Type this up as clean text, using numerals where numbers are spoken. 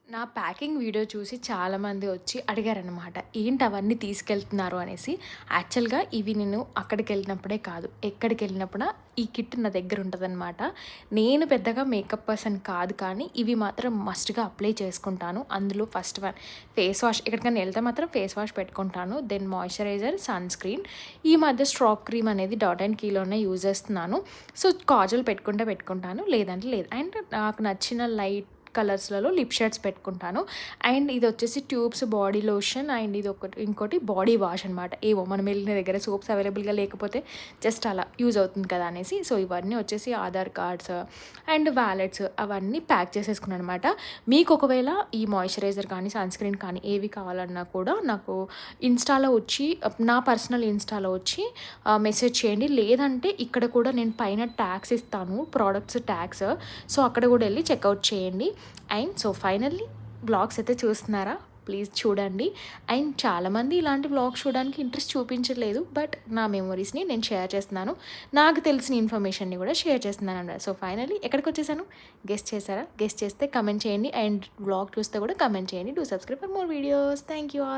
నా packing video చూసి చాలామంది వచ్చి అడిగారనమాట. ఏంటి అవన్నీ తీసుకెళ్తున్నారు అనేసి. యాక్చువల్‌గా ఇవి నేను అక్కడికెళ్ళినప్పుడే కాదు, ఎక్కడికెళ్ళినప్పుడా ఈ కిట్ నా దగ్గర ఉంటదనమాట. నేను పెద్దగా మేకప్ పర్సన్ కాదు కానీ, ఇవి మాత్రం మస్ట్‌గా అప్లై చేసుకుంటాను. అందులో ఫస్ట్ వన్ ఫేస్ వాష్. ఎక్కడికైనా ఎళ్తే మాత్రం ఫేస్ వాష్ పెట్టుకుంటాను. Then moisturiser, sunscreen. ఈ మధ్య స్ట్రాప్ క్రీమ్ అనేది డాట్ అండ్ కీలోనే యూజ్ చేస్తున్నాను. సో, కాజల్ పెట్టుకుంటే పెట్టుకుంటాను, లేదంటే లేదు. అండ్ నాకు నచ్చిన లైట్ కలర్స్‌లలో లిప్ షేడ్స్ పెట్టుకుంటాను. అండ్ ఇదొచ్చేసి ట్యూబ్స్ బాడీ లోషన్ అండ్ ఇంకోటి బాడీ వాష్ అనమాట. ఏమో మనం వెళ్ళిన దగ్గర సోప్స్ అవైలబుల్‌గా లేకపోతే జస్ట్ అలా యూజ్ అవుతుంది కదా అనేసి. సో, ఇవన్నీ వచ్చేసి ఆధార్ కార్డ్స్ అండ్ వాలెట్స్ అవన్నీ ప్యాక్ చేసేసుకున్నాను అనమాట. మీకు ఒకవేళ ఈ మాయిశ్చరైజర్ కానీ, సన్ స్క్రీన్ కానీ ఏవి కావాలన్నా కూడా నాకు ఇన్‌స్టాలో వచ్చి నా పర్సనల్ ఇన్‌స్టాలో వచ్చి మెసేజ్ చేయండి. లేదంటే ఇక్కడ కూడా నేను పైన ట్యాగ్స్ ఇస్తాను. Products tags. సో, అక్కడ కూడా వెళ్లి చెక్‌ఔట్ చేయండి. అండ్ సో ఫైనల్లీ వ్లాగ్స్ అయితే చూస్తున్నారా? ప్లీజ్ చూడండి. అండ్ చాలామంది ఇలాంటి వ్లాగ్స్ చూడడానికి ఇంట్రెస్ట్ చూపించట్లేదు. బట్ నా మెమోరీస్‌ని నేను షేర్ చేస్తున్నాను. నాకు తెలిసిన ఇన్ఫర్మేషన్‌ని కూడా షేర్ చేస్తున్నానన్నమాట. సో ఫైనల్లీ ఎక్కడికొచ్చేసాను? గెస్ చేసారా? గెస్ చేస్తే కమెంట్ చేయండి. అండ్ వ్లాగ్ చూస్తే కూడా కమెంట్ చేయండి. Do subscribe for more videos. Thank you all.